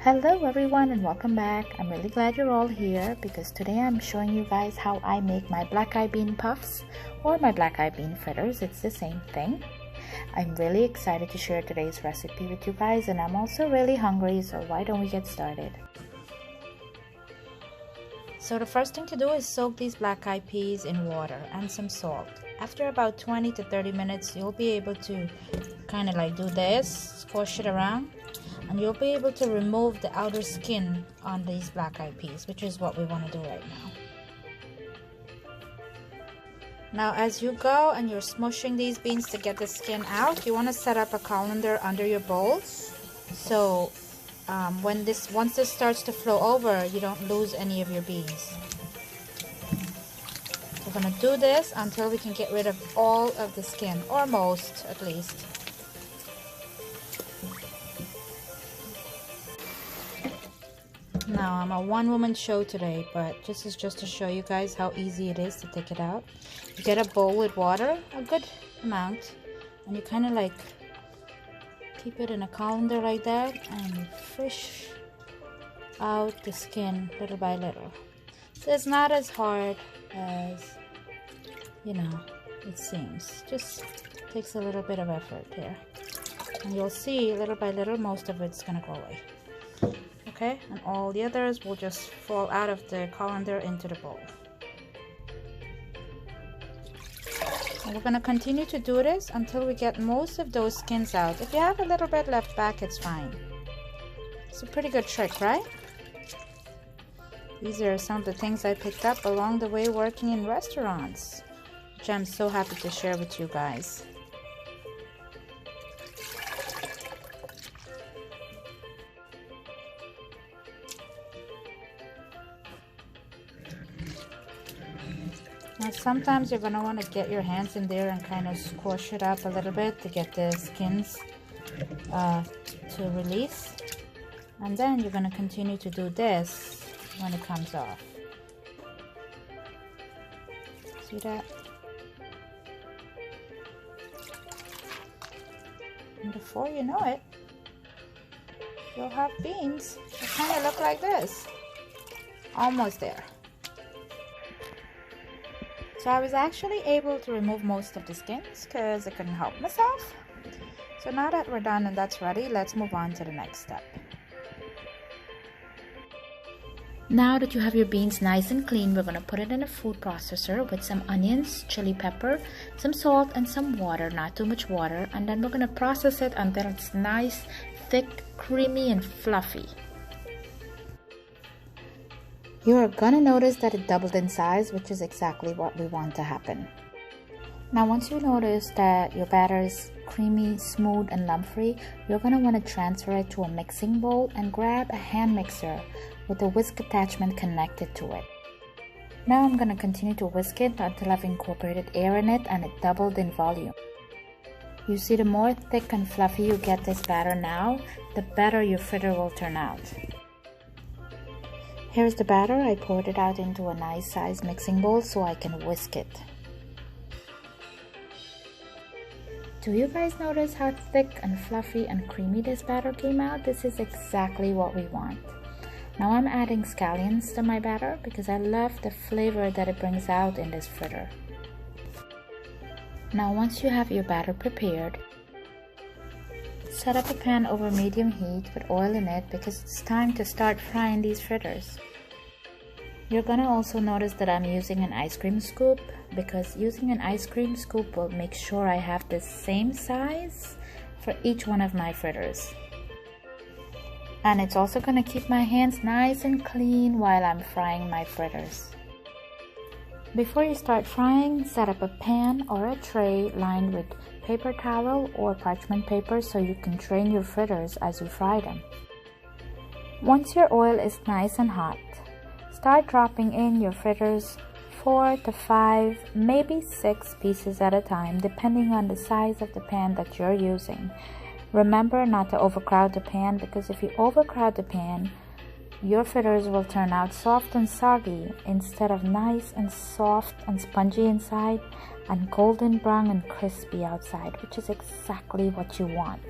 Hello everyone and welcome back. I'm really glad you're all here because today I'm showing you guys how I make my black eyed bean puffs or my black eyed bean fritters. It's the same thing. I'm really excited to share today's recipe with you guys, and I'm also really hungry, so why don't we get started? So the first thing to do is soak these black eyed peas in water and some salt. After about 20 to 30 minutes, you'll be able to kind of like do this, squash it around, and you'll be able to remove the outer skin on these black eyed peas, which is what we want to do right now. Now as you go and you're smushing these beans to get the skin out, you want to set up a colander under your bowls, so once this starts to flow over, you don't lose any of your beans. We're going to do this until we can get rid of all of the skin, or most at least. Now I'm a one-woman show today, but this is just to show you guys how easy it is to take it out. You get a bowl with water, a good amount, and you kind of like keep it in a colander like that and fish out the skin little by little. So it's not as hard as, you know, it seems. Just takes a little bit of effort here. And you'll see little by little most of it's gonna go away. Okay, and all the others will just fall out of the colander into the bowl. And we're going to continue to do this until we get most of those skins out. If you have a little bit left back, it's fine. It's a pretty good trick, right? These are some of the things I picked up along the way working in restaurants, which I'm so happy to share with you guys. Now sometimes you're going to want to get your hands in there and kind of squash it up a little bit to get the skins to release. And then you're going to continue to do this when it comes off. See that? And before you know it, you'll have beans that kind of look like this. Almost there. So I was actually able to remove most of the skins because I couldn't help myself. So now that we're done and that's ready, let's move on to the next step. Now that you have your beans nice and clean, we're going to put it in a food processor with some onions, chili pepper, some salt, and some water, not too much water. And then we're going to process it until it's nice, thick, creamy, and fluffy. You are going to notice that it doubled in size, which is exactly what we want to happen. Now once you notice that your batter is creamy, smooth, and lump-free, you're going to want to transfer it to a mixing bowl and grab a hand mixer with a whisk attachment connected to it. Now I'm going to continue to whisk it until I've incorporated air in it and it doubled in volume. You see, the more thick and fluffy you get this batter now, the better your fritter will turn out. Here's the batter. I poured it out into a nice size mixing bowl so I can whisk it. Do you guys notice how thick and fluffy and creamy this batter came out? This is exactly what we want. Now I'm adding scallions to my batter because I love the flavor that it brings out in this fritter. Now once you have your batter prepared, set up a pan over medium heat with oil in it because it's time to start frying these fritters. You're gonna also notice that I'm using an ice cream scoop because using an ice cream scoop will make sure I have the same size for each one of my fritters. And it's also gonna keep my hands nice and clean while I'm frying my fritters. Before you start frying, set up a pan or a tray lined with paper towel or parchment paper so you can drain your fritters as you fry them. Once your oil is nice and hot, start dropping in your fritters 4 to 5, maybe 6 pieces at a time, depending on the size of the pan that you're using. Remember not to overcrowd the pan because if you overcrowd the pan, your fritters will turn out soft and soggy instead of nice and soft and spongy inside and golden brown and crispy outside, which is exactly what you want.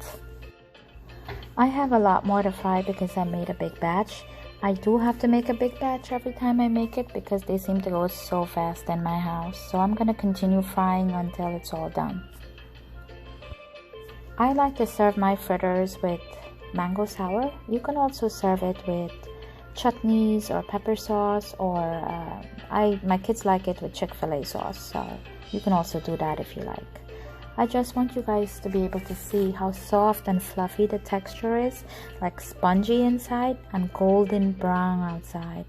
I have a lot more to fry because I made a big batch. I do have to make a big batch every time I make it because they seem to go so fast in my house. So I'm gonna continue frying until it's all done. I like to serve my fritters with mango sour. You can also serve it with chutneys or pepper sauce, or my kids like it with Chick-fil-A sauce, so you can also do that if you like. I just want you guys to be able to see how soft and fluffy the texture is, like spongy inside and golden brown outside.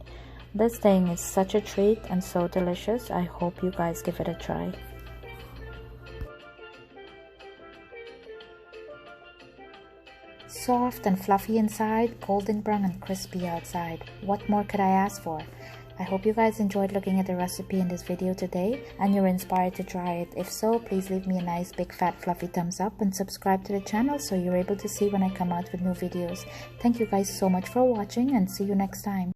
This thing is such a treat and so delicious. I hope you guys give it a try. Soft and fluffy inside, golden brown and crispy outside. What more could I ask for? I hope you guys enjoyed looking at the recipe in this video today and you're inspired to try it. If so, please leave me a nice big fat fluffy thumbs up and subscribe to the channel so you're able to see when I come out with new videos. Thank you guys so much for watching and see you next time.